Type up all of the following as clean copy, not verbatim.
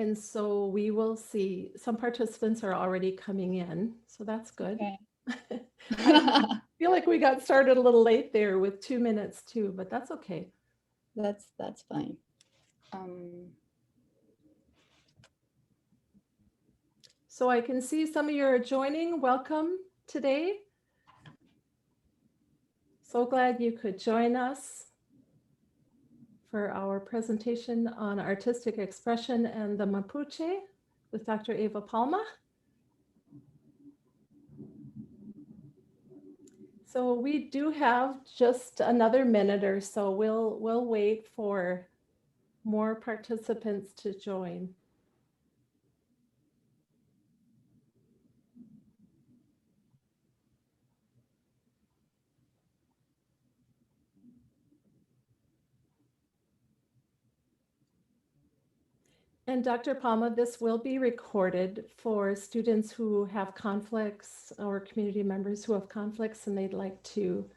And so we will see some participants are already coming in, so that's good. Okay. I feel like we got started a little late there with 2 minutes too, but that's okay. That's fine. So I can see some of you are joining. Welcome today. So glad you could join us for our presentation on artistic expression and the Mapuche with Dr. Eva Palma. So we do have just another minute or so. We'll wait for more participants to join. And Dr. Palma, this will be recorded for students who have conflicts or community members who have conflicts and they'd like to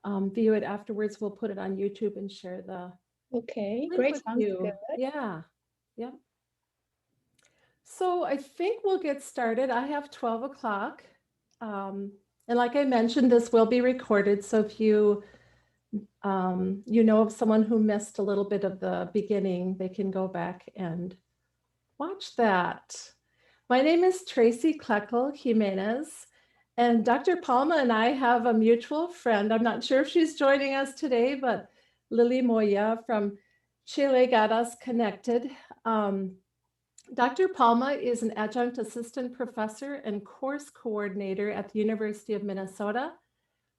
view it afterwards. We'll put it on YouTube and share the Okay, link great. with Sounds you. good. Yeah. So I think we'll get started. I have 12 o'clock. And like I mentioned, this will be recorded. So if you know of someone who missed a little bit of the beginning, they can go back and watch that. My name is Tracy Kleckel Jimenez, and Dr. Palma and I have a mutual friend. I'm not sure if she's joining us today, but Lily Moya from Chile got us connected. Dr. Palma is an adjunct assistant professor and course coordinator at the University of Minnesota.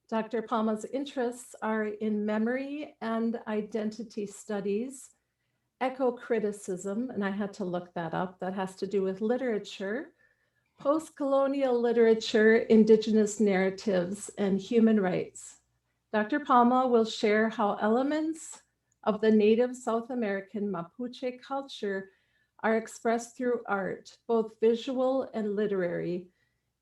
Dr. Palma's interests are in memory and identity studies, eco-criticism, and I had to look that up. That has to do with literature, post-colonial literature, indigenous narratives, and human rights. Dr. Palma will share how elements of the native South American Mapuche culture are expressed through art, both visual and literary,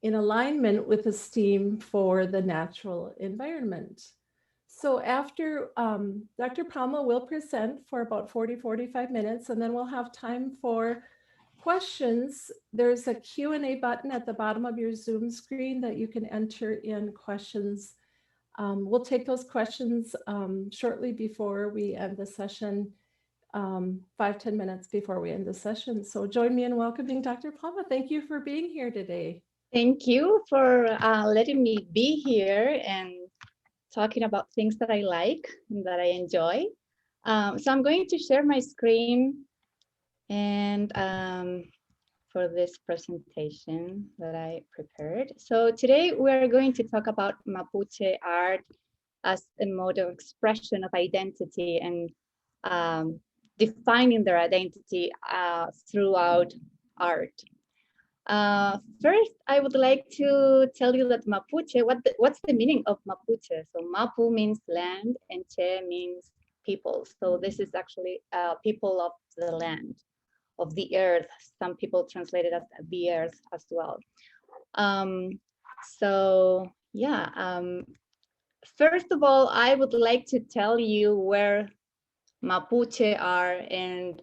in alignment with esteem for the natural environment. So after Dr. Palma will present for about 40-45 minutes, and then we'll have time for questions. There's a Q&A button at the bottom of your Zoom screen that you can enter in questions. We'll take those questions shortly before we end the session, 5-10 minutes before we end the session. So join me in welcoming Dr. Palma. Thank you for being here today. Thank you for letting me be here and talking about things that I like and that I enjoy. So I'm going to share my screen and for this presentation that I prepared. So today we're going to talk about Mapuche art as a mode of expression of identity and defining their identity throughout art. First, I would like to tell you that Mapuche, what's the meaning of Mapuche? So Mapu means land and Che means people. So this is actually people of the land, of the earth. Some people translate it as the earth as well. So yeah, first of all, I would like to tell you where Mapuche are and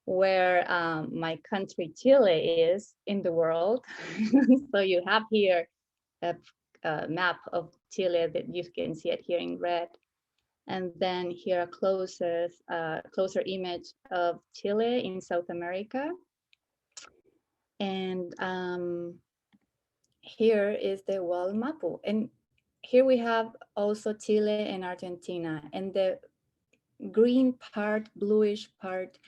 where my country Chile is in the world. So you have here a map of Chile that you can see it here in red. And then here a closer image of Chile in South America. And here is the Wall Mapu. And here we have also Chile and Argentina. And the green part, bluish part,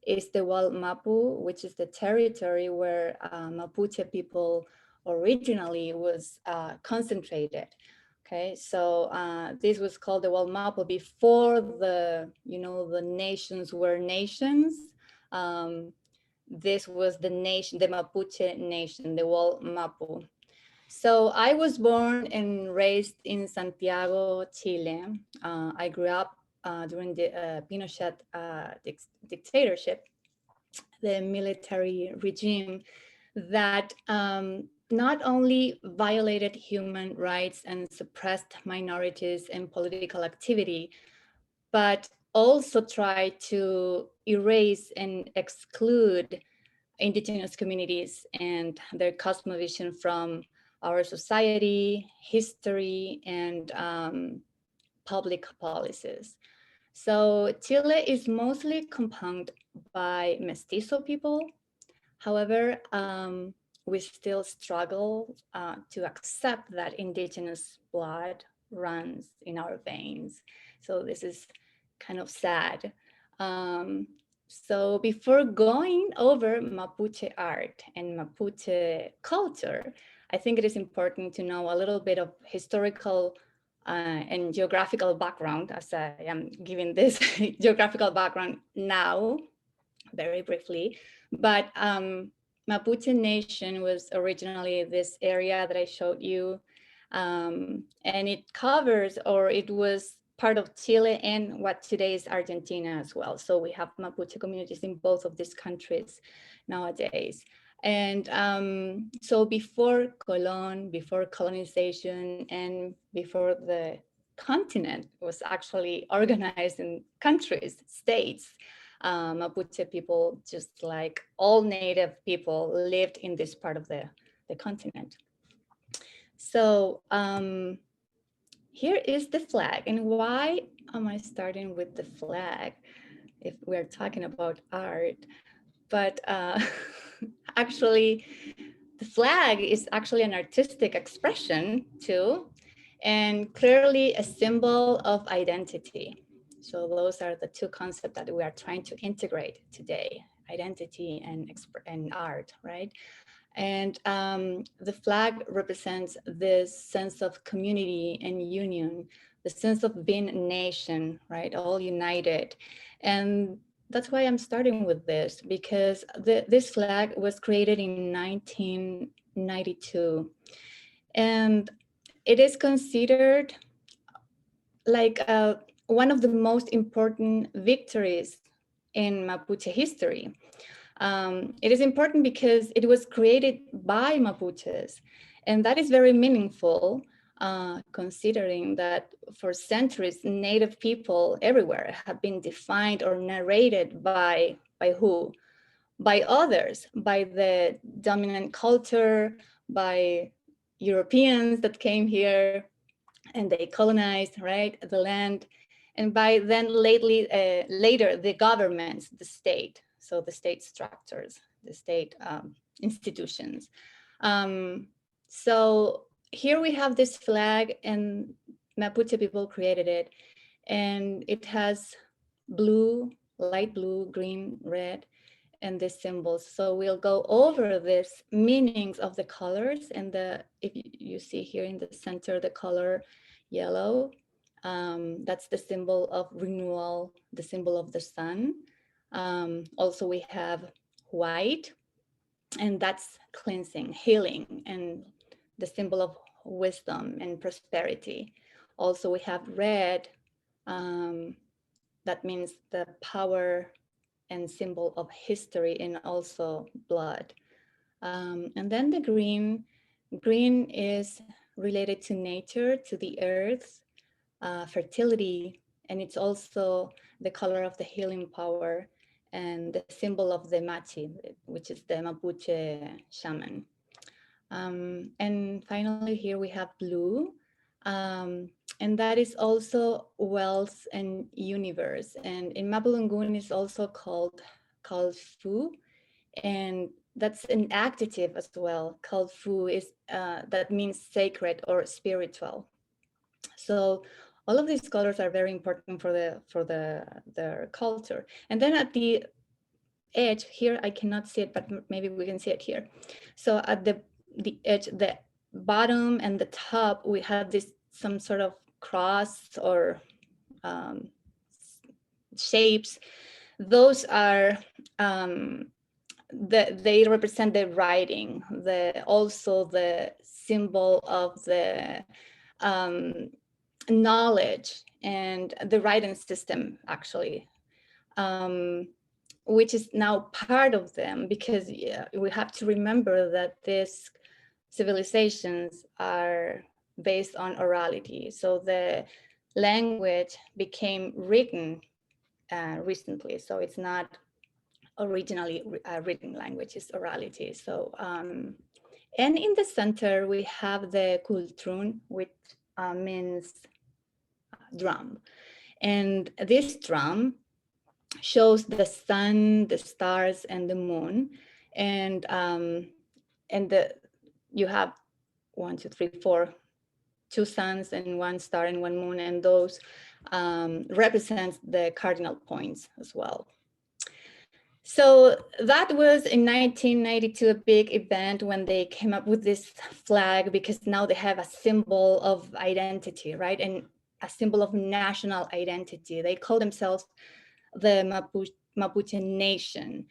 is the Wall Mapu, which is the territory where Mapuche people originally was concentrated. Okay, so this was called the Wall Mapu before the nations were nations. This was the nation, the Mapuche nation, the Wall Mapu. So I was born and raised in Santiago, Chile. I grew up during the Pinochet dictatorship, the military regime that not only violated human rights and suppressed minorities and political activity, but also tried to erase and exclude indigenous communities and their cosmovision from our society, history, and public policies. So Chile is mostly compounded by mestizo people. However, we still struggle to accept that indigenous blood runs in our veins. So this is kind of sad. Um, so before going over Mapuche art and Mapuche culture, I think it is important to know a little bit of historical and geographical background, as I am giving this geographical background now, very briefly. But Mapuche Nation was originally this area that I showed you, and it covers, or it was part of Chile and what today is Argentina as well. So we have Mapuche communities in both of these countries nowadays. And so before Colon, before colonization, and before the continent was actually organized in countries, states, Mapuche people, just like all native people, lived in this part of the continent. So here is the flag. And why am I starting with the flag if we're talking about art? But actually, the flag is actually an artistic expression too, and clearly a symbol of identity. So those are the two concepts that we are trying to integrate today: identity and art, right? And the flag represents this sense of community and union, the sense of being a nation, right? All united. And that's why I'm starting with this, because this flag was created in 1992. And it is considered like one of the most important victories in Mapuche history. It is important because it was created by Mapuches, and that is very meaningful, considering that for centuries, Native people everywhere have been defined or narrated by who? By others, by the dominant culture, by Europeans that came here and they colonized, right, the land. And by then later, the governments, the state, so the state structures, the state institutions. So here we have this flag, and Mapuche people created it, and it has blue, light blue, green, red, and these symbols. So we'll go over this meanings of the colors, and if you see here in the center, the color yellow, that's the symbol of renewal, the symbol of the sun. Also we have white, and that's cleansing, healing, and the symbol of wisdom and prosperity. Also we have red, that means the power and symbol of history and also blood. And then the green is related to nature, to the earth, fertility, and it's also the color of the healing power and the symbol of the Machi, which is the Mapuche shaman. And finally, here we have blue, and that is also wealth and universe. And in Mapudungun is also called Fu, and that's an adjective as well. Called Fu is that means sacred or spiritual. So all of these colors are very important for their culture. And then at the edge here, I cannot see it, but maybe we can see it here. So at the edge, the bottom and the top, we have this some sort of cross or shapes. Those are they represent the writing, also the symbol of the knowledge and the writing system, actually, which is now part of them, because we have to remember that these civilizations are based on orality. So the language became written recently, so it's not originally written languages, orality. So, and in the center, we have the kultrun, which means drum. And this drum shows the sun, the stars, and the moon. And you have 1, 2, 3, 4, 2 suns and 1 star and 1 moon, and those represent the cardinal points as well. So that was in 1992 a big event when they came up with this flag, because now they have a symbol of identity, right? And a symbol of national identity. They call themselves the Mapuche nation.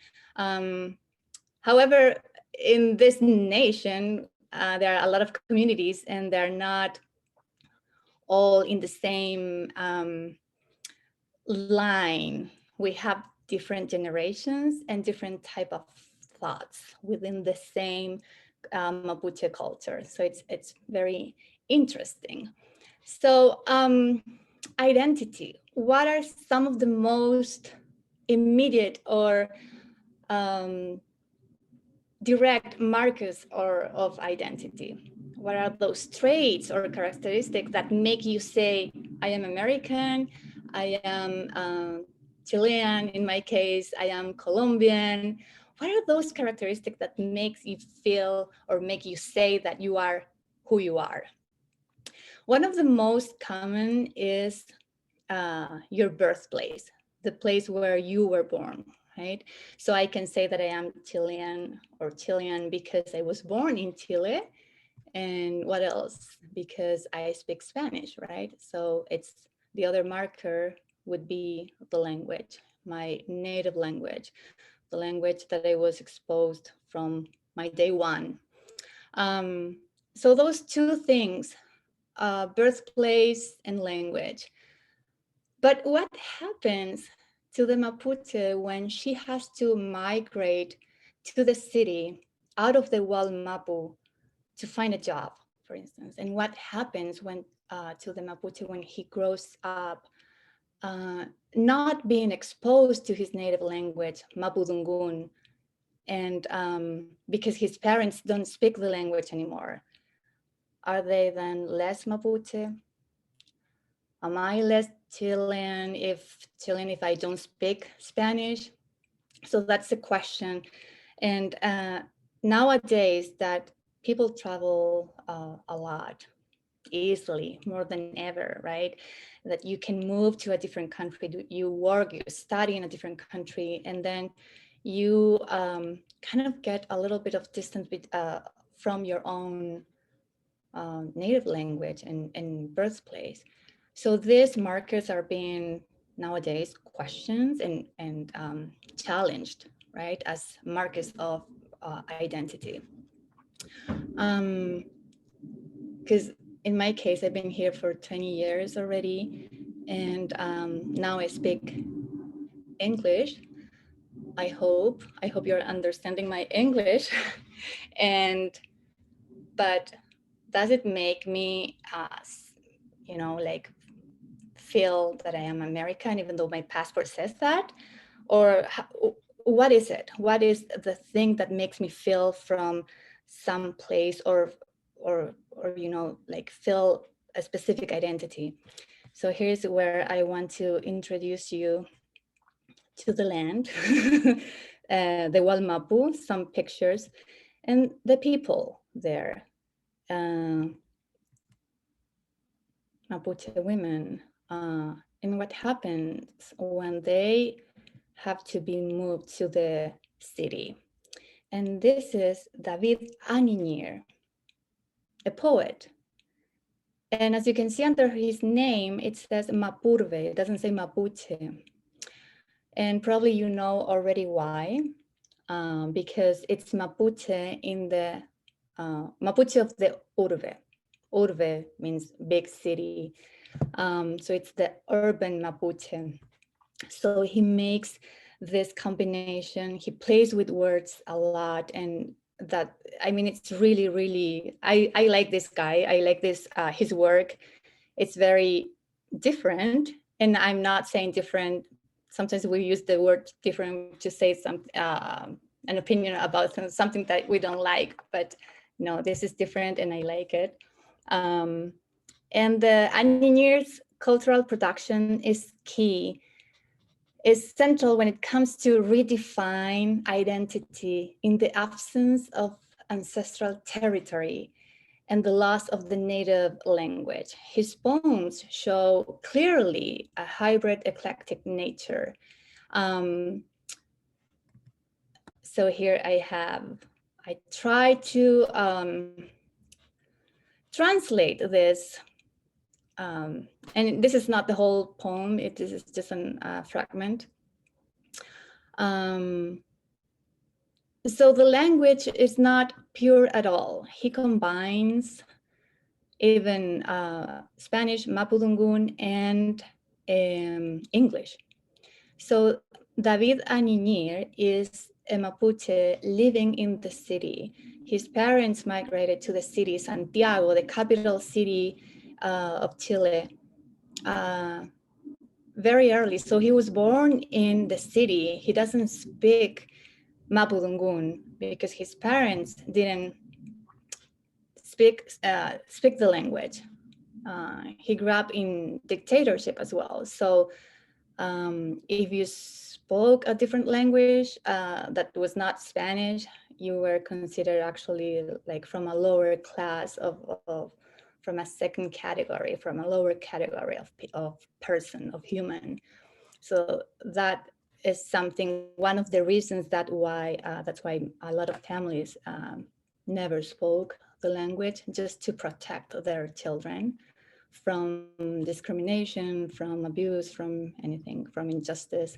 However, in this nation, there are a lot of communities, and they're not all in the same line. We have different generations and different type of thoughts within the same Mapuche culture. So it's very interesting. So identity, what are some of the most immediate or direct markers of identity? What are those traits or characteristics that make you say, I am American, I am Chilean, in my case, I am Colombian? What are those characteristics that makes you feel or make you say that you are who you are? One of the most common is your birthplace, the place where you were born, right? So I can say that I am Chilean or Chilean because I was born in Chile. And what else? Because I speak Spanish, right? So it's the other marker would be the language, my native language, the language that I was exposed from my day one. So those two things, birthplace and language. But what happens to the Mapuche when she has to migrate to the city out of the wild Mapu to find a job, for instance? And what happens when to the Mapuche when he grows up not being exposed to his native language, Mapudungun, and because his parents don't speak the language anymore? Are they then less Mapuche? Am I less Chilean if I don't speak Spanish? So that's the question. And nowadays that people travel a lot, easily, more than ever, right? That you can move to a different country, you work, you study in a different country, and then you kind of get a little bit of distance from your own native language and birthplace. So these markers are being nowadays questioned and challenged, right, as markers of identity. Because in my case, I've been here for 20 years already, and now I speak English. I hope you're understanding my English. But does it make me, like feel that I am American, even though my passport says that? Or what is it? What is the thing that makes me feel from some place or like feel a specific identity? So here's where I want to introduce you to the land, the Wild Mapu, some pictures, and the people there. Mapuche women, and what happens when they have to be moved to the city. And this is David Anir, a poet. And as you can see under his name, it says Mapurve, it doesn't say Mapuche. And probably you know already why, because it's Mapuche in the, Mapuche of the Urbe. Urbe means big city. So it's the urban Mapuche. So he makes this combination, he plays with words a lot, and that, I mean, it's really, really, I like this guy. I like this, his work. It's very different, and I'm not saying different sometimes we use the word different to say some an opinion about something that we don't like, but no, this is different and I like it. And the Anir's cultural production is key, is central when it comes to redefine identity in the absence of ancestral territory and the loss of the native language. His poems show clearly a hybrid eclectic nature. So here I try to translate this, and this is not the whole poem, it is just a fragment. So the language is not pure at all. He combines even Spanish, Mapudungun, and English. So David Anir is a Mapuche living in the city. His parents migrated to the city, Santiago, the capital city of Chile, very early. So he was born in the city. He doesn't speak Mapudungun because his parents didn't speak the language. He grew up in dictatorship as well. So if you spoke a different language that was not Spanish, you were considered actually like from a lower class from a second category, from a lower category of person, of human. So that is something, one of the reasons that's why a lot of families never spoke the language, just to protect their children from discrimination, from abuse, from anything, from injustice.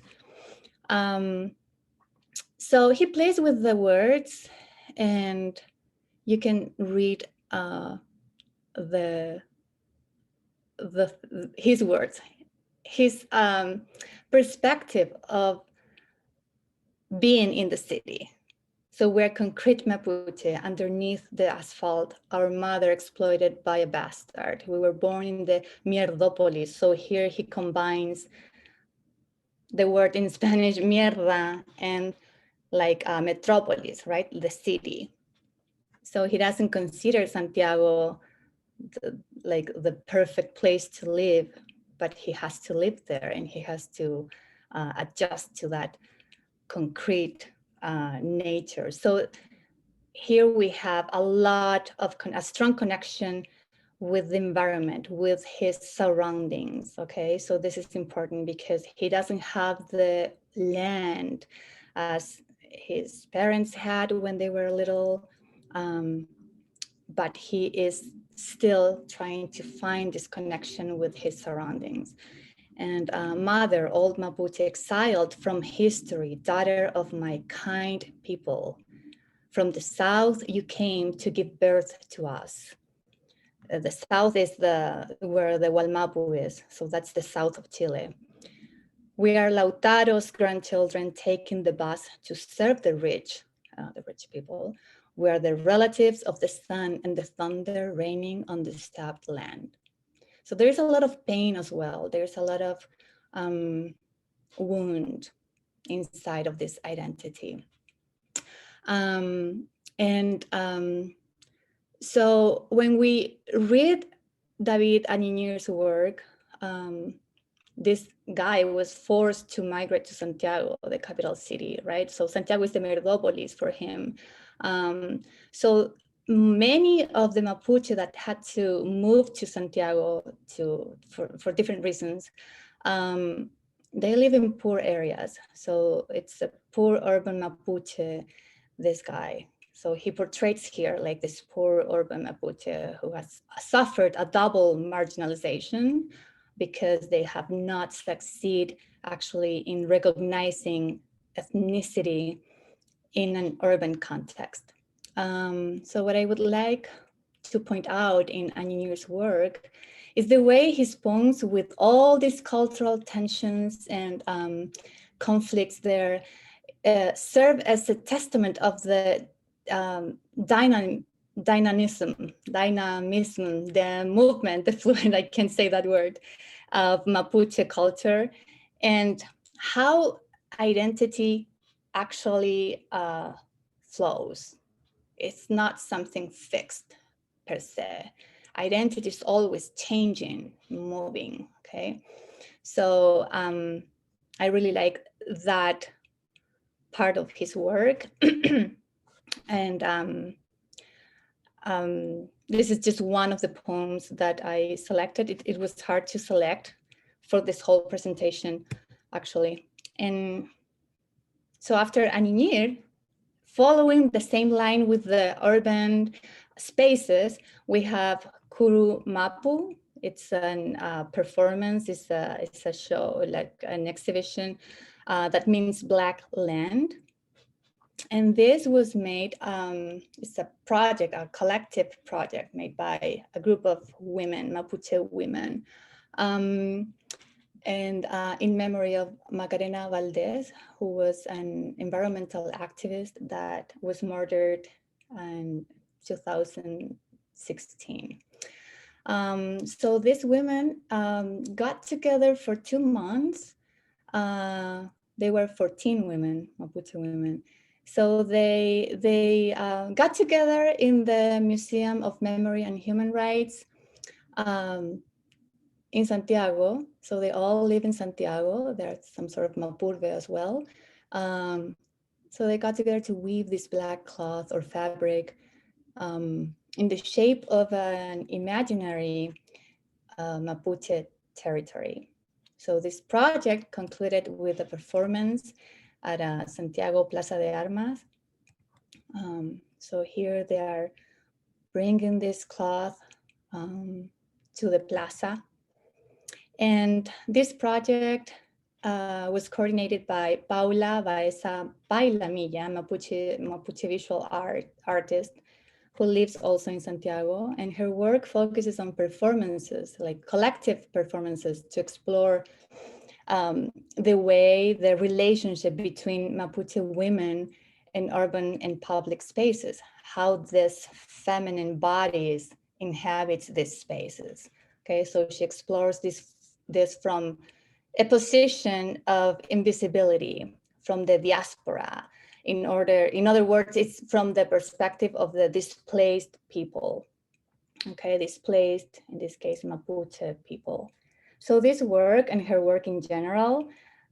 So he plays with the words, and you can read his words, his perspective of being in the city. So we're concrete Mapuche underneath the asphalt, our mother exploited by a bastard. We were born in the mierdopolis. So here he combines the word in Spanish, mierda, and like metropolis, right? The city. So he doesn't consider Santiago like the perfect place to live, but he has to live there and he has to adjust to that concrete nature. So here we have a strong connection with the environment, with his surroundings, okay? So this is important because he doesn't have the land as his parents had when they were little, but he is still trying to find this connection with his surroundings. And mother, old Mapuche, exiled from history, daughter of my kind people. From the south, you came to give birth to us. The south is where the Wallmapu is. So that's the south of Chile. We are Lautaro's grandchildren taking the bus to serve the rich people. We are the relatives of the sun and the thunder raining on the stabbed land. So there's a lot of pain as well. There's a lot of wound inside of this identity. So when we read David Aninir's work, this guy was forced to migrate to Santiago, the capital city, right? So Santiago is the Merdopolis for him. So many of the Mapuche that had to move to Santiago for different reasons, they live in poor areas. So it's a poor urban Mapuche, this guy. So he portrays here like this poor urban Mapuche who has suffered a double marginalization because they have not succeeded actually in recognizing ethnicity in an urban context. So what I would like to point out in Aninir's work is the way his poems, with all these cultural tensions and conflicts there, serve as a testament of the dynamism, the movement, the fluid, I can't say that word, of Mapuche culture, and how identity actually flows. It's not something fixed per se. Identity is always changing, moving, okay? So I really like that part of his work. And this is just one of the poems that I selected. It was hard to select for this whole presentation, actually. And so after Anir, following the same line with the urban spaces, we have Kuru Mapu. It's a performance, it's a show, like an exhibition that means Black Land. And this was made, it's a project, a collective project made by a group of women, Mapuche women. And in memory of Macarena Valdez, who was an environmental activist that was murdered in 2016. So these women got together for 2 months. They were 14 women, Mapuche women. So they got together in the Museum of Memory and Human Rights in Santiago. So they all live in Santiago. There's some sort of Mapurbe as well. So they got together to weave this black cloth or fabric in the shape of an imaginary Mapuche territory. So this project concluded with a performance at Santiago Plaza de Armas. So here they are bringing this cloth to the plaza. And this project was coordinated by Paula Baeza Bailamilla, Mapuche visual artist, who lives also in Santiago. And her work focuses on performances, like collective performances, to explore the relationship between Mapuche women in urban and public spaces, how this feminine bodies inhabits these spaces. Okay, so she explores this from a position of invisibility, from the diaspora. In other words, it's from the perspective of the displaced people. Okay, displaced, in this case, Mapuche people. So this work and her work in general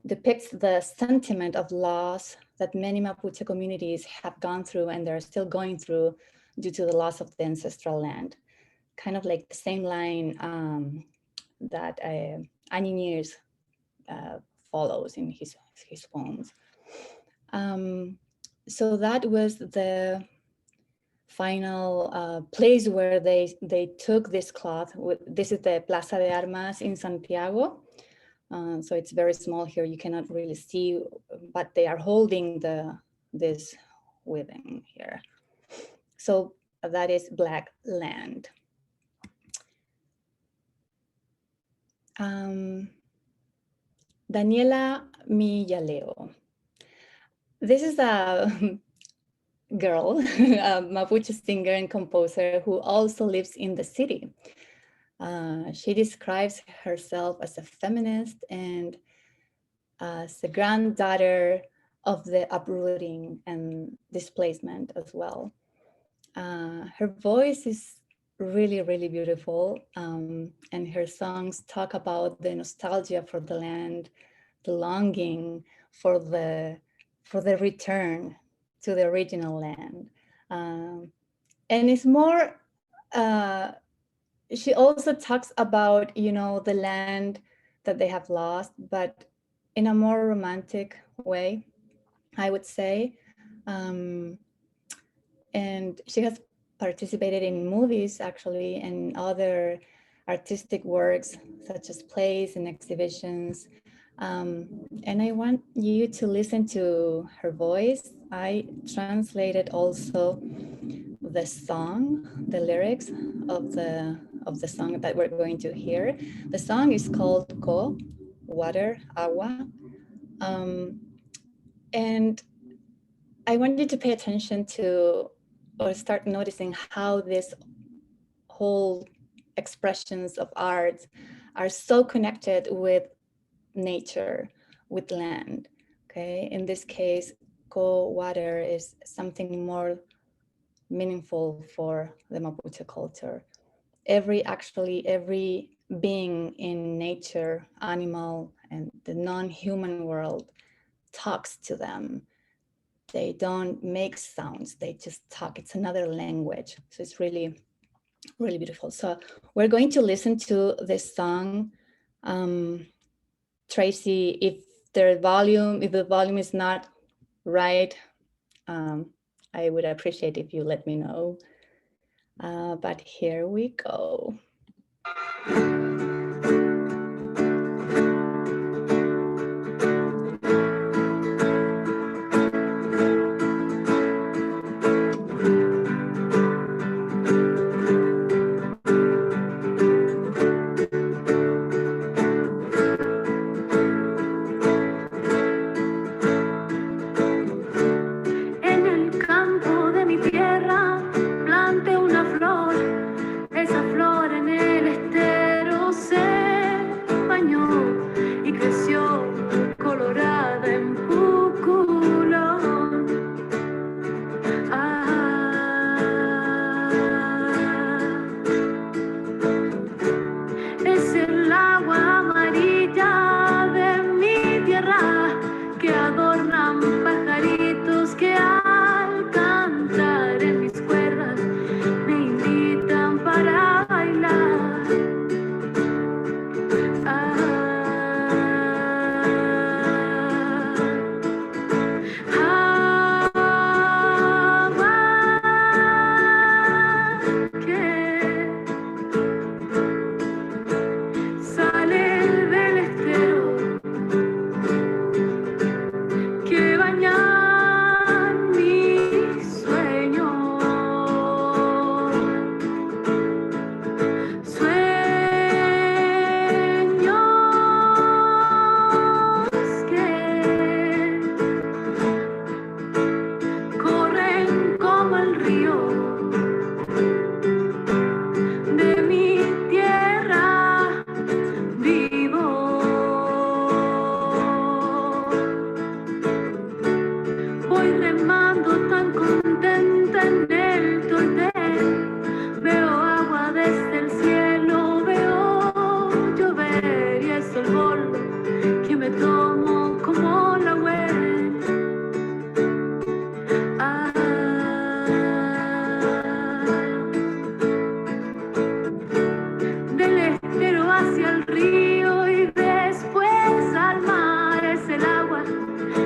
depicts the sentiment of loss that many Mapuche communities have gone through and they're still going through due to the loss of the ancestral land. Kind of like the same line that Anir follows in his poems. So that was the final place where they took this cloth. This is the Plaza de Armas in Santiago. So it's very small here, you cannot really see, but they are holding this weaving here. So that is Black Land. Daniela Meleo. This is a girl, a Mapuche singer and composer who also lives in the city. She describes herself as a feminist and as the granddaughter of the uprooting and displacement as well. Her voice is really, really beautiful, and her songs talk about the nostalgia for the land, the longing for the return to the original land. And it's more, she also talks about, the land that they have lost, but in a more romantic way, I would say. And she has participated in movies, actually, and other artistic works, such as plays and exhibitions. And I want you to listen to her voice. I translated also the song, the lyrics of the song that we're going to hear. The song is called Ko, water, agua. And I want you to pay attention to, or start noticing how this whole expressions of art are so connected with nature, with land. Okay, in this case, cold water is something more meaningful for the Mapuche culture. Every being in nature, animal, and the non-human world talks to them. They don't make sounds, they just talk. It's another language. So it's really, really beautiful. So we're going to listen to this song. Tracy, if the volume is not right, I would appreciate if you let me know. But here we go.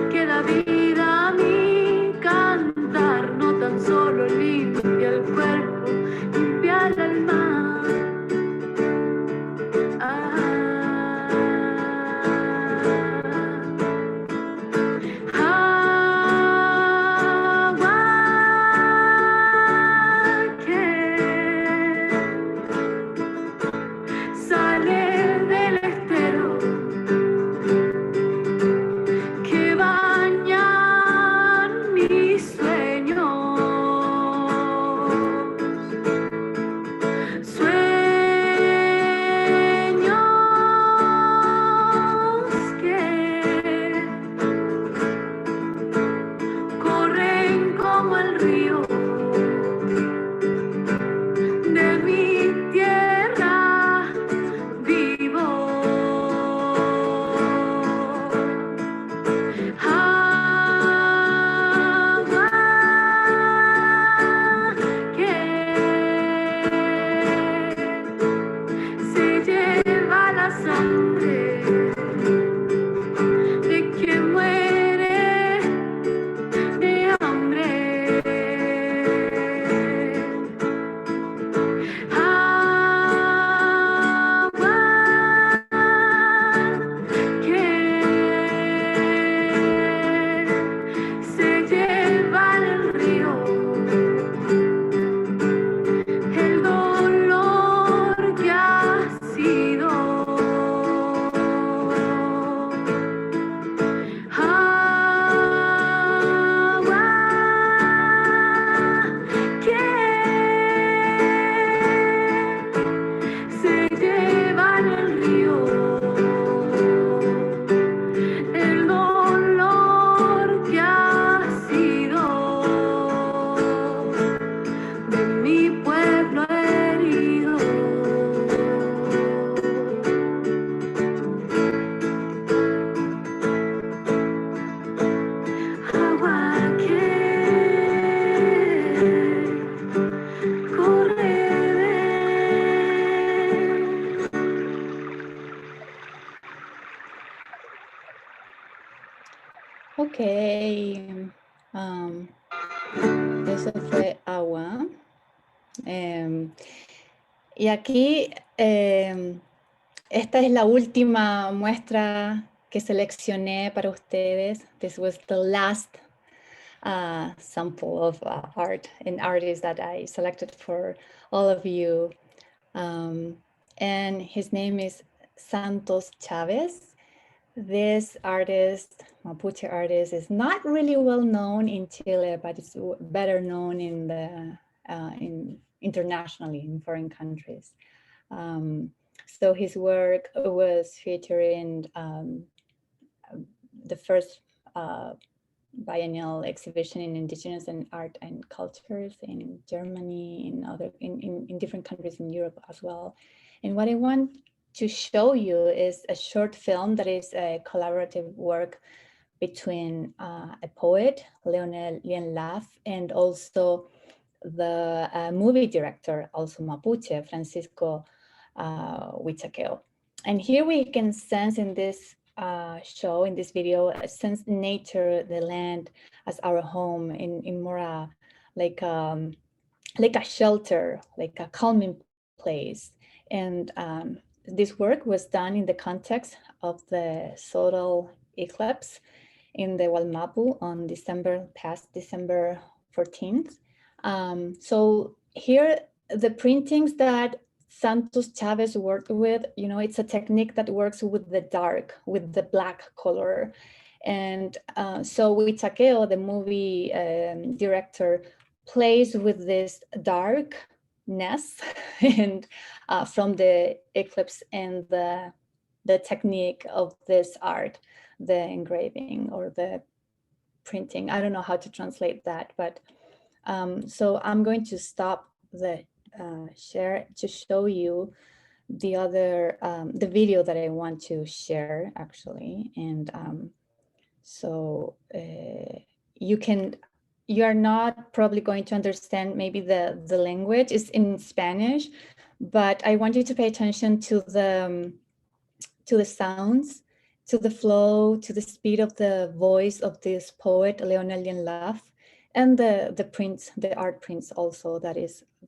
Que da vida a mi cantar. Ok, eso fue agua. Y aquí, esta es la última muestra que seleccioné para ustedes. This was the last sample of art and artists that I selected for all of you. And his name is Santos Chavez. This artist, Mapuche artist, is not really well known in Chile, but it's better known in internationally in foreign countries. So his work was featured in the first biennial exhibition in Indigenous and Art and Cultures in Germany, in different countries in Europe as well. And what I want to show you is a short film that is a collaborative work between a poet, Leonel Lienlaf, and also the movie director, also Mapuche, Francisco Huichaqueo. And here we can sense in this show, in this video, sense nature, the land as our home in more like a shelter, like a calming place. And this work was done in the context of the solar eclipse in the Wallmapu on past December 14th. So here, the printings that Santos Chavez worked with, it's a technique that works with the dark, with the black color. And so Huichaqueo, the movie director, plays with this darkness and from the eclipse and the technique of this art, the engraving or the printing. I don't know how to translate that, but so I'm going to stop the share to show you the other, the video that I want to share actually. And so you are not probably going to understand maybe the language is in Spanish, but I want you to pay attention to the sounds, to the flow, to the speed of the voice of this poet, Leonel Lienlaf, and the prints, the art prints also that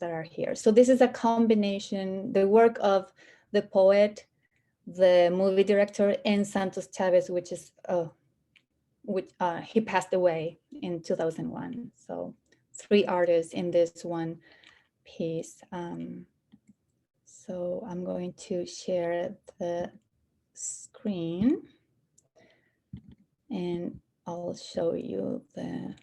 are here. So this is a combination, the work of the poet, the movie director, and Santos Chavez, which is he passed away in 2001. So 3 artists in this one piece. So I'm going to share the screen and I'll show you the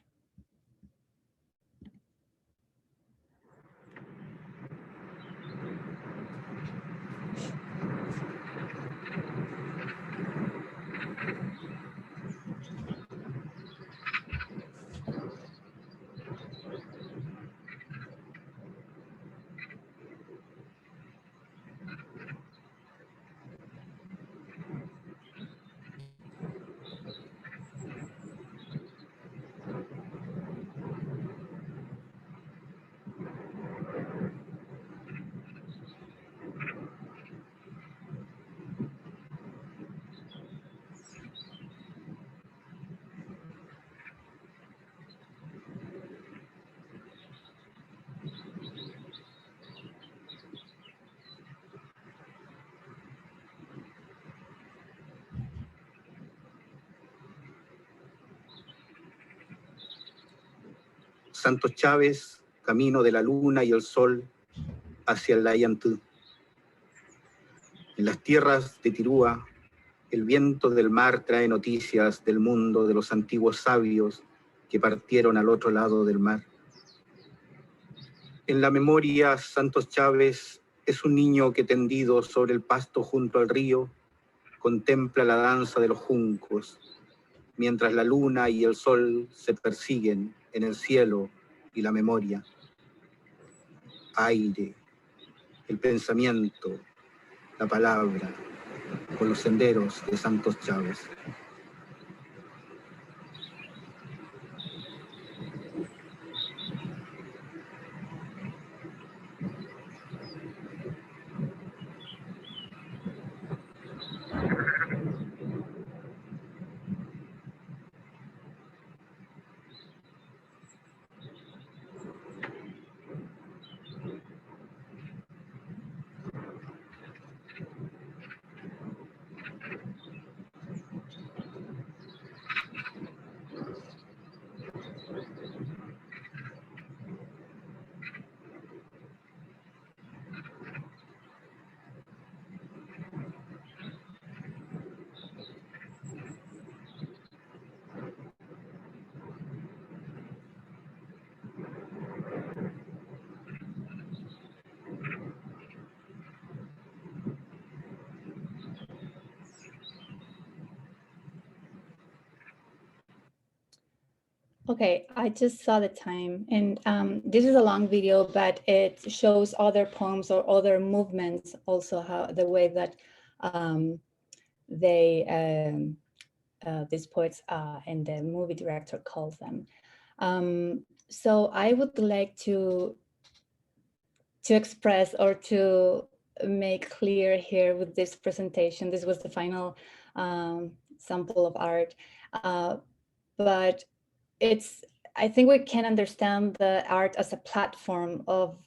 Santos Chávez, camino de la luna y el sol hacia el Layantú. En las tierras de Tirúa, el viento del mar trae noticias del mundo de los antiguos sabios que partieron al otro lado del mar. En la memoria, Santos Chávez es un niño que tendido sobre el pasto junto al río, contempla la danza de los juncos, mientras la luna y el sol se persiguen en el cielo y la memoria. Aire, el pensamiento, la palabra, por los senderos de Santos Chávez. Okay, I just saw the time, and this is a long video, but it shows other poems or other movements, also how the way that these poets and the movie director calls them. So I would like to express or to make clear here with this presentation. This was the final sample of art, but I think we can understand the art as a platform of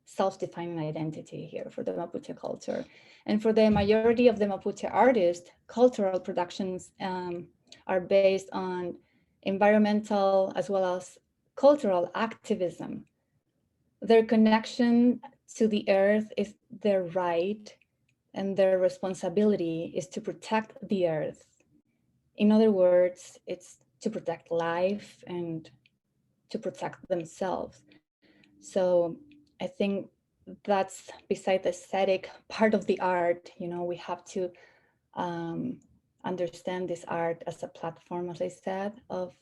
self-defining identity here for the Mapuche culture. And for the majority of the Mapuche artists, cultural productions are based on environmental as well as cultural activism. Their connection to the earth is their right, and their responsibility is to protect the earth. In other words, it's to protect life and to protect themselves. So I think that's beside the aesthetic part of the art, we have to understand this art as a platform, as I said, of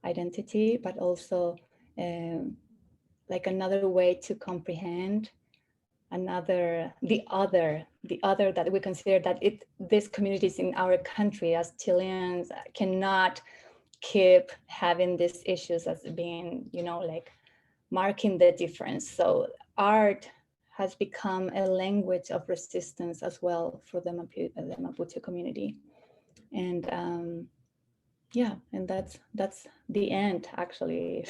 identity, but also like another way to comprehend the other that we consider that these communities in our country as Chileans cannot keep having these issues as being, like marking the difference. So art has become a language of resistance as well for the Mapuche community. And yeah, and that's the end actually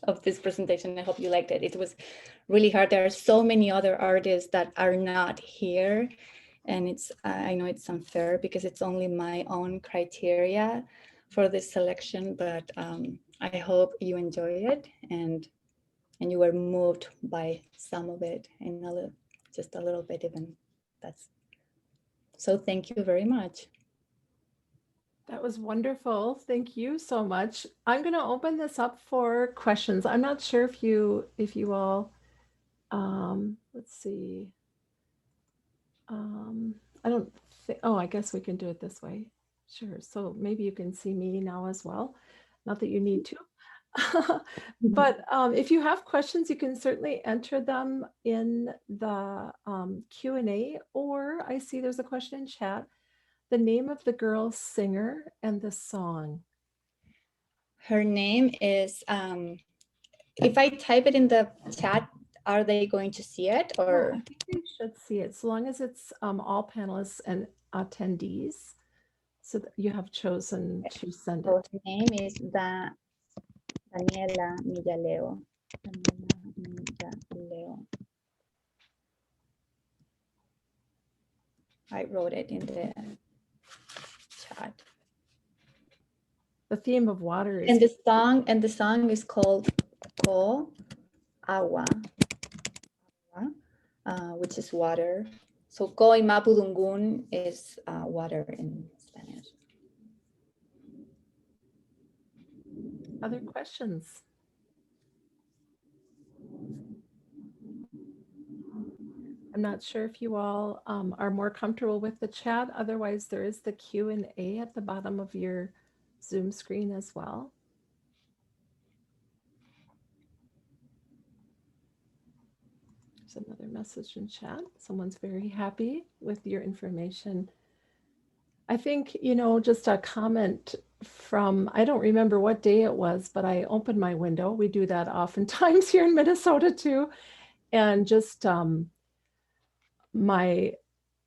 of this presentation. I hope you liked it. It was really hard. There are so many other artists that are not here, and I know it's unfair because it's only my own criteria for this selection, but I hope you enjoy it and you were moved by some of it and just a little bit even. So thank you very much. That was wonderful. Thank you so much. I'm going to open this up for questions. I'm not sure if you all, let's see. I don't think, oh, I guess we can do it this way. Sure. So maybe you can see me now as well. Not that you need to. But if you have questions, you can certainly enter them in the Q&A, or I see there's a question in chat. The name of the girl singer and the song. Her name is, if I type it in the chat, are they going to see it? Or I think they should see it, so long as it's all panelists and attendees, so that you have chosen to send it. Her name is Daniela Meleo. I wrote it in the chat. The theme of water is. And the song is called Ko Agua, which is water. So Ko in Mapudungun is water in Spanish. Other questions? I'm not sure if you all are more comfortable with the chat. Otherwise, there is the Q&A at the bottom of your Zoom screen as well. There's another message in chat. Someone's very happy with your information. I think, just a comment from, I don't remember what day it was, but I opened my window. We do that oftentimes here in Minnesota too. And just my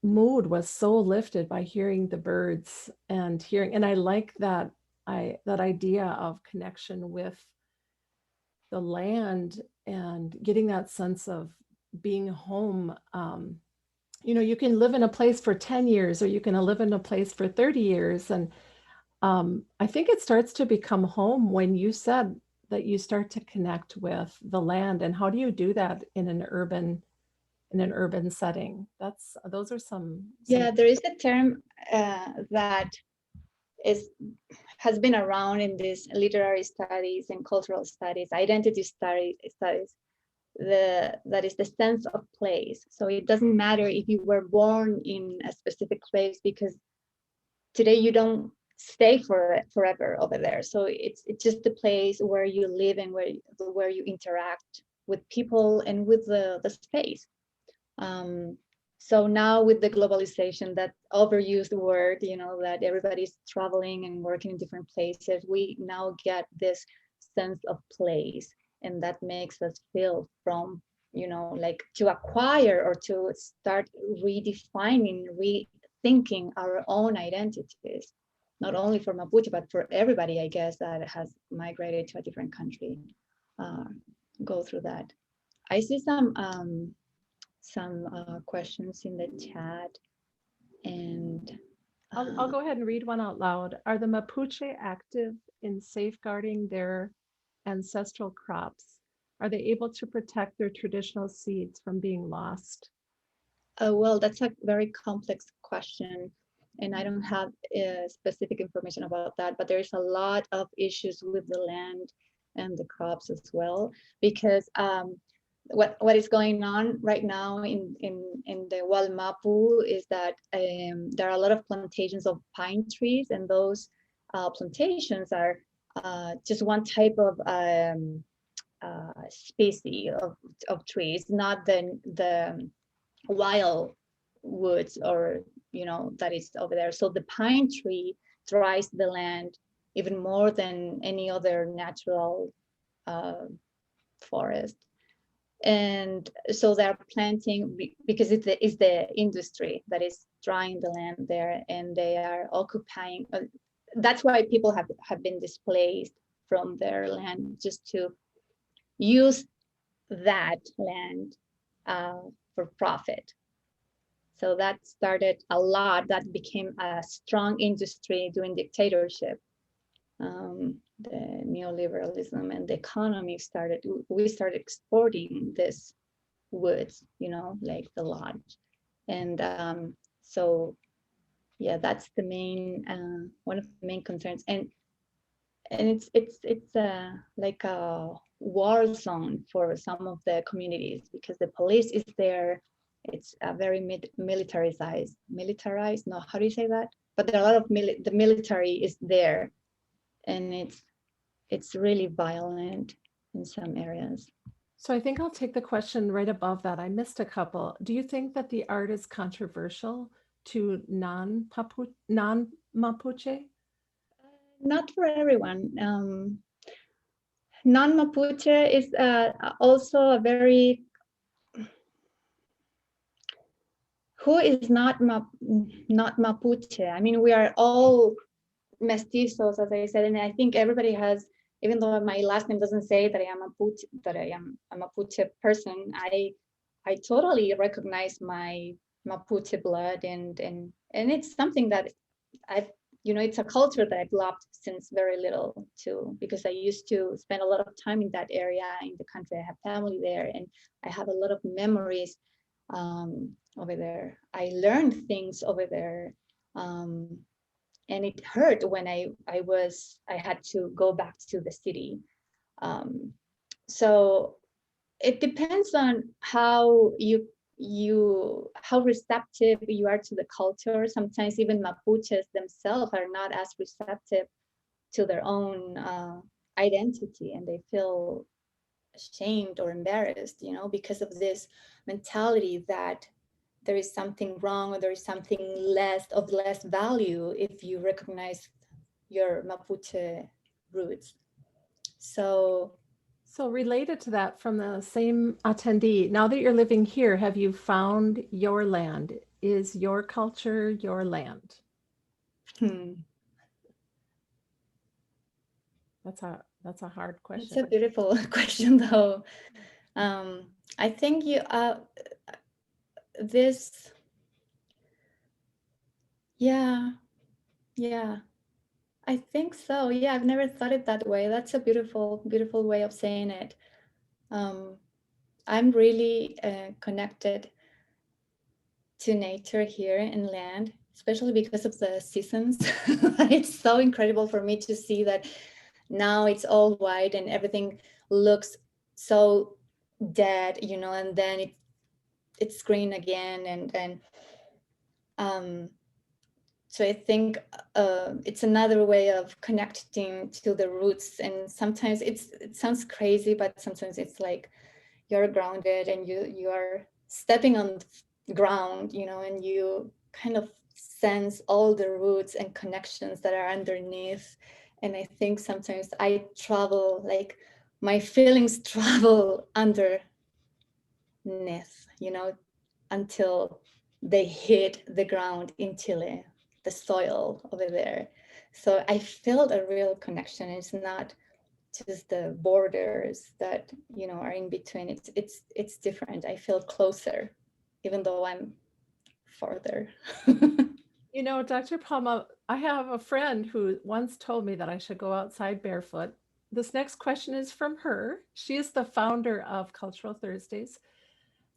mood was so lifted by hearing the birds and I like that idea of connection with the land and getting that sense of being home. You can live in a place for 10 years or you can live in a place for 30 years. And I think it starts to become home when you said that you start to connect with the land. And how do you do that in an urban setting? Those are some. Yeah, there is a term that has been around in these literary studies and cultural studies, identity studies, that is the sense of place. So it doesn't matter if you were born in a specific place, because today you don't stay forever over there. So it's just the place where you live and where you interact with people and with the space. So now with the globalization, that overused word, you know, that everybody's traveling and working in different places, we now get this sense of place, and that makes us feel from, you know, like to acquire or to start redefining, rethinking our own identities, not only for Mapuche, but for everybody, I guess, that has migrated to a different country, go through that. I see some questions in the chat, and I'll go ahead and read one out loud. Are the Mapuche active in safeguarding their ancestral crops? Are they able to protect their traditional seeds from being lost? well, that's a very complex question, and I don't have specific information about that, but there's a lot of issues with the land and the crops as well, because what is going on right now in the Walmapu is that there are a lot of plantations of pine trees, and those plantations are just one type of species of trees, not the wild woods, or you know, that is over there. So the pine tree dries the land even more than any other natural forest. And so they're planting because it's the industry that is drying the land there, and they are occupying. That's why people have been displaced from their land, just to use that land for profit. So that started a lot. That became a strong industry during dictatorship. The neoliberalism and the economy started, we started exporting this woods, you know, like the lodge. And so, yeah, that's the main, one of the main concerns. And it's like a war zone for some of the communities, because the police is there. It's a very militarized, no, how do you say that? But there are a lot of the military is there, and it's really violent in some areas. So I think I'll take the question right above that. I missed a couple. Do you think that the art is controversial to non-Mapuche? Not for everyone. Non-Mapuche is also a very, who is not Mapuche? I mean, we are all mestizos, as I said, and I think everybody has, even though my last name doesn't say that I am a Mapuche person, I totally recognize my Mapuche blood, and it's something that I've, you know, it's a culture that I've loved since very little too, because I used to spend a lot of time in that area in the country. I have family there, and I have a lot of memories over there. I learned things over there. And it hurt when I had to go back to the city. So it depends on how how receptive you are to the culture. Sometimes even Mapuches themselves are not as receptive to their own identity, and they feel ashamed or embarrassed, you know, because of this mentality that there is something wrong, or there is something less value if you recognize your Mapuche roots. So related to that, from the same attendee, now that you're living here, have you found your land? Is your culture your land? That's a hard question. It's a beautiful question, though. I think this, yeah, I think so. Yeah, I've never thought it that way. That's a beautiful way of saying it. I'm really connected to nature here in land, especially because of the seasons. It's so incredible for me to see that now it's all white and everything looks so dead, you know, and then it's green again, and So I think it's another way of connecting to the roots. And sometimes it sounds crazy, but sometimes it's like you're grounded and you are stepping on the ground, you know, and you kind of sense all the roots and connections that are underneath. And I think sometimes I travel, like my feelings travel underneath, you know, until they hit the ground in Chile, the soil over there. So I felt a real connection. It's not just the borders that, you know, are in between. It's different. I feel closer, even though I'm farther. You know, Dr. Palma, I have a friend who once told me that I should go outside barefoot. This next question is from her. She is the founder of Cultural Thursdays.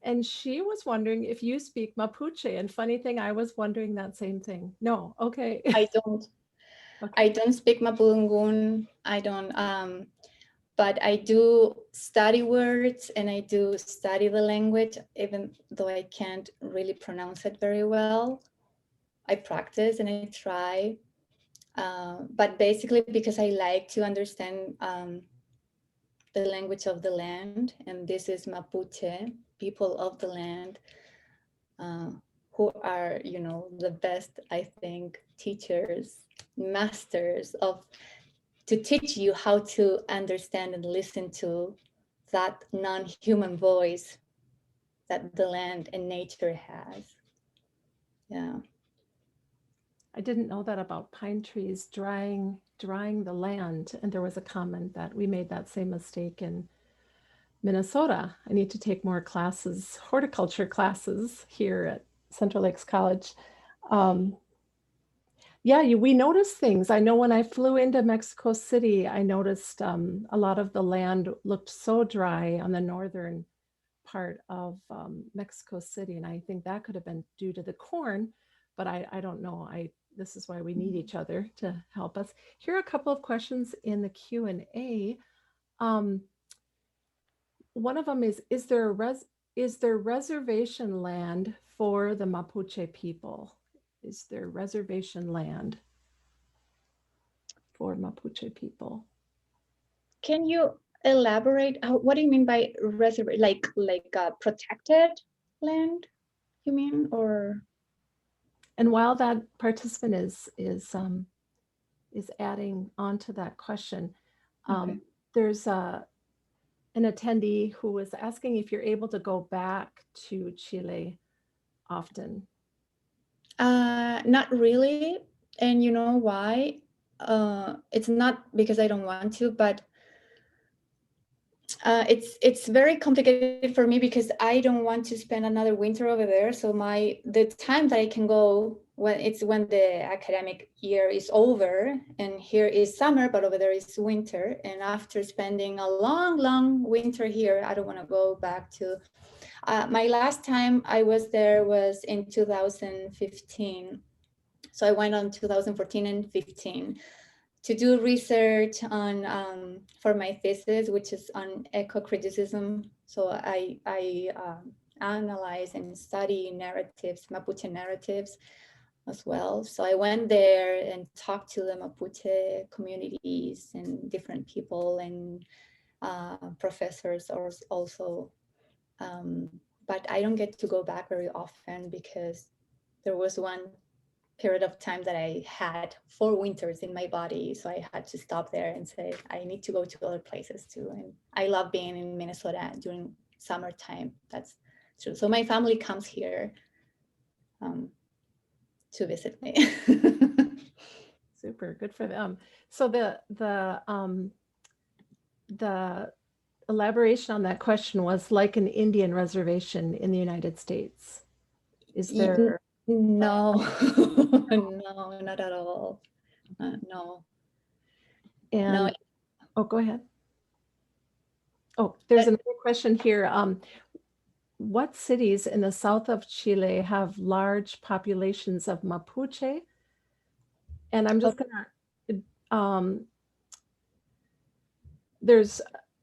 And she was wondering if you speak Mapuche. And funny thing, I was wondering that same thing. No, okay. I don't. Okay. I don't speak Mapudungun. I don't. But I do study words and I do study the language, even though I can't really pronounce it very well. I practice and I try. But basically because I like to understand the language of the land, and this is Mapuche, people of the land, who are, you know, the best, I think, teachers, masters of, to teach you how to understand and listen to that non-human voice that the land and nature has. Yeah. I didn't know that about pine trees drying the land. And there was a comment that we made that same mistake in Minnesota. I need to take more classes, horticulture classes here at Central Lakes College. Yeah, we noticed things. I know when I flew into Mexico City, I noticed a lot of the land looked so dry on the northern part of Mexico City. And I think that could have been due to the corn, but I don't know. This is why we need each other to help us. Here are a couple of questions in the Q&A. One of them is there reservation land for the Mapuche people? Is there reservation land for Mapuche people? Can you elaborate? What do you mean by reservation? Like protected land, you mean, or? And while that participant is adding on to that question, Okay. there's an attendee who was asking if you're able to go back to Chile often. Not really. And you know why? It's not because I don't want to, but it's very complicated for me because I don't want to spend another winter over there. So the time that I can go when the academic year is over, and here is summer, but over there is winter. And after spending a long winter here, I don't want to go back to. My last time I was there was in 2015. So I went on 2014 and 15 to do research on for my thesis, which is on eco-criticism. So I analyze and study narratives, Mapuche narratives as well. So I went there and talked to the Mapuche communities and different people and professors also. But I don't get to go back very often because there was one period of time that I had 4 winters in my body. So I had to stop there and say, I need to go to other places too. And I love being in Minnesota during summertime. That's true. So my family comes here to visit me. Super, good for them. So the elaboration on that question was like an Indian reservation in the United States. Is there? No, no, not at all. No. And No. oh, go ahead. Oh, there's another question here. What cities in the south of Chile have large populations of Mapuche? And I'm just gonna,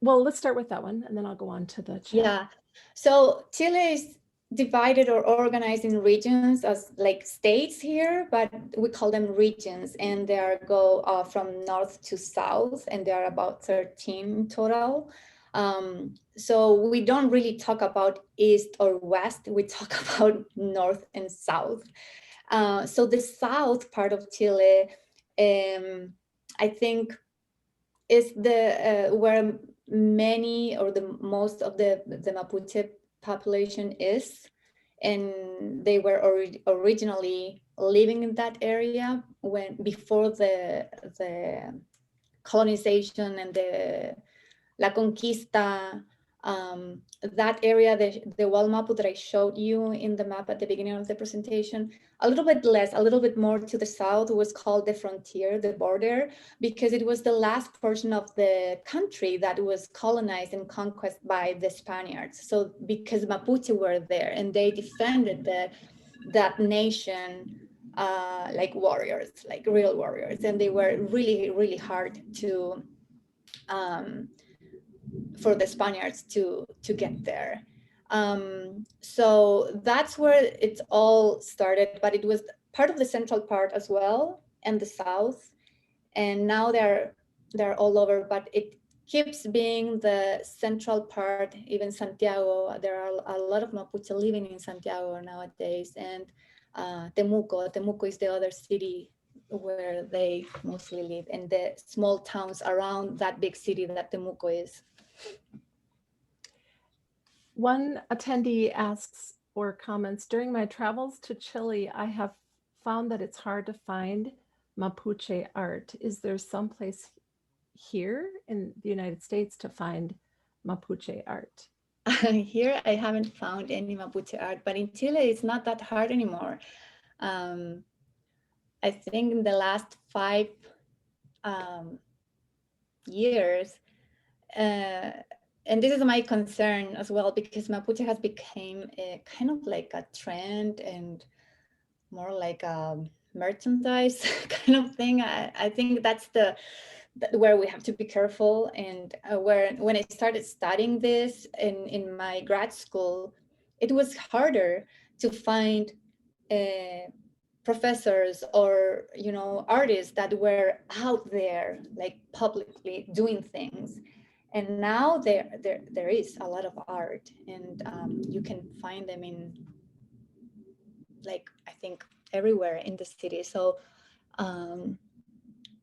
well, let's start with that one and then I'll go on to the chat. Yeah, so Chile is divided or organized in regions as like states here, but we call them regions, and they are go from north to south, and there are about 13 in total. So we don't really talk about east or west, we talk about north and south. So the south part of Chile, I think, is the where many or the most of the Mapuche population is, and they were originally living in that area when before the colonization and the La Conquista. That area, the wall Mapu that I showed you in the map at the beginning of the presentation, a little bit less, a little bit more to the south was called the frontier, the border, because it was the last portion of the country that was colonized and conquered by the Spaniards. So because Mapuche were there and they defended that nation like warriors, like real warriors, and they were really, really hard to for the Spaniards to get there. So that's where it all started, but it was part of the central part as well and the south. And now they're all over, but it keeps being the central part, even Santiago. There are a lot of Mapuche living in Santiago nowadays, and Temuco is the other city where they mostly live, and the small towns around that big city that Temuco is. One attendee asks or comments, during my travels to Chile, I have found that it's hard to find Mapuche art. Is there some place here in the United States to find Mapuche art? Here, I haven't found any Mapuche art, but in Chile, it's not that hard anymore. I think in the last 5 years, and this is my concern as well, because Mapuche has become a kind of like a trend and more like a merchandise kind of thing. I think that's where we have to be careful. And when I started studying this in my grad school, it was harder to find professors or artists that were out there like publicly doing things. And now there is a lot of art, and you can find them in, like, I think everywhere in the city. So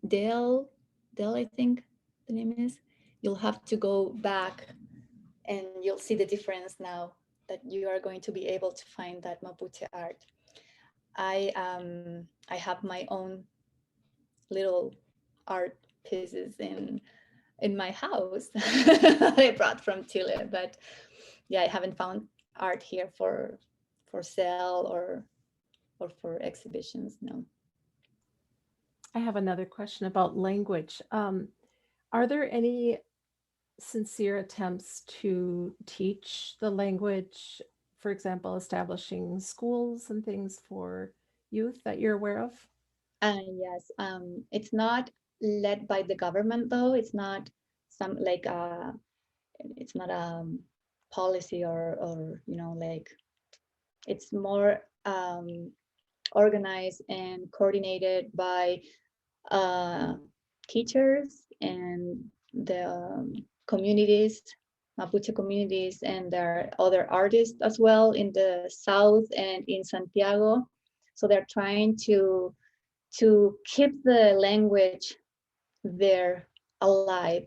Dale, I think the name is, you'll have to go back and you'll see the difference now that you are going to be able to find that Mapuche art. I have my own little art pieces in my house that I brought from Chile, but yeah, I haven't found art here for sale or for exhibitions. No. I have another question about language. Are there any sincere attempts to teach the language, for example, establishing schools and things for youth that you're aware of? Yes, it's not led by the government though. It's not some like it's not a policy or like, it's more organized and coordinated by teachers and the communities, Mapuche communities, and there are other artists as well in the south and in Santiago. So they're trying to keep the language there alive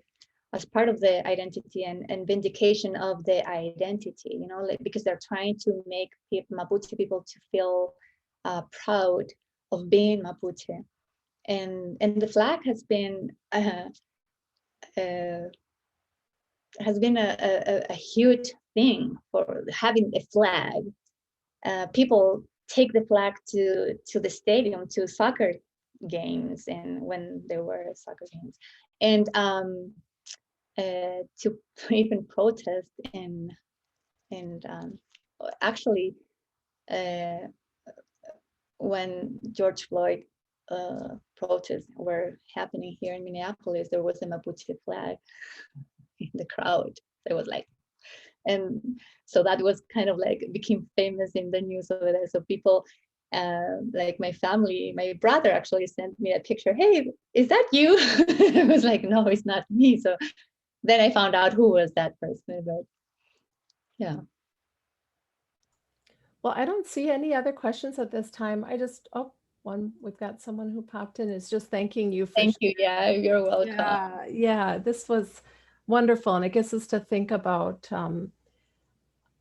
as part of the identity and vindication of the identity, like, because they're trying to make Mapuche people to feel proud of being Mapuche. And the flag has been a huge thing for having a flag. People take the flag to the stadium, to soccer games, and when there were soccer games, and to even protest and actually when George Floyd protests were happening here in Minneapolis, there was a Mapuche flag in the crowd. It was like And so that was kind of like became famous in the news over there. So people like my family, my brother actually sent me a picture. Hey, is that you? I was like, no, it's not me. So then I found out who was that person. But yeah. Well, I don't see any other questions at this time. I just, oh, we've got someone who popped in, is just thanking you for Thank you. Yeah, you're welcome. Yeah, this was wonderful. And it gets us to think about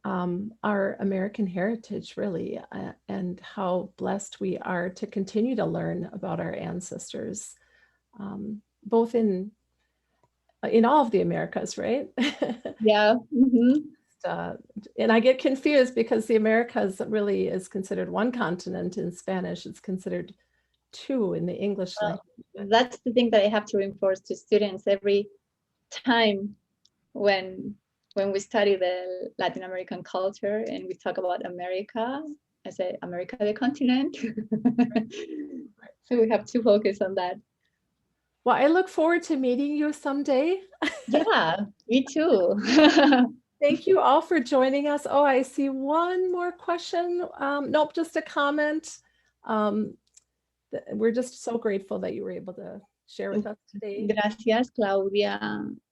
our American heritage, really, and how blessed we are to continue to learn about our ancestors, both in all of the Americas, right? Yeah. And I get confused because the Americas really is considered one continent in Spanish. It's considered two in the English language. That's the thing that I have to reinforce to students every time when we study the Latin American culture and we talk about America. I say America, the continent. So we have to focus on that. Well, I look forward to meeting you someday. Yeah, me too. Thank you all for joining us. Oh, I see one more question. Nope, just a comment. We're just so grateful that you were able to share with us today. Gracias, Claudia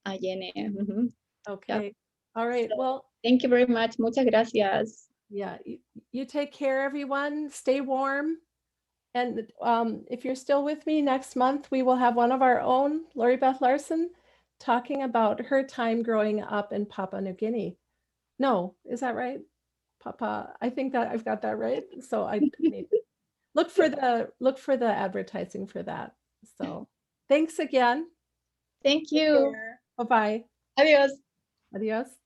Allene. Okay. Yep. All right. So, well, thank you very much. Muchas gracias. Yeah. You take care, everyone. Stay warm. And if you're still with me next month, we will have one of our own, Lori Beth Larson, talking about her time growing up in Papua New Guinea. No, is that right? I think that I've got that right. So I need to look for the advertising for that. So thanks again. Thank you. Bye-bye. Adios. Adios.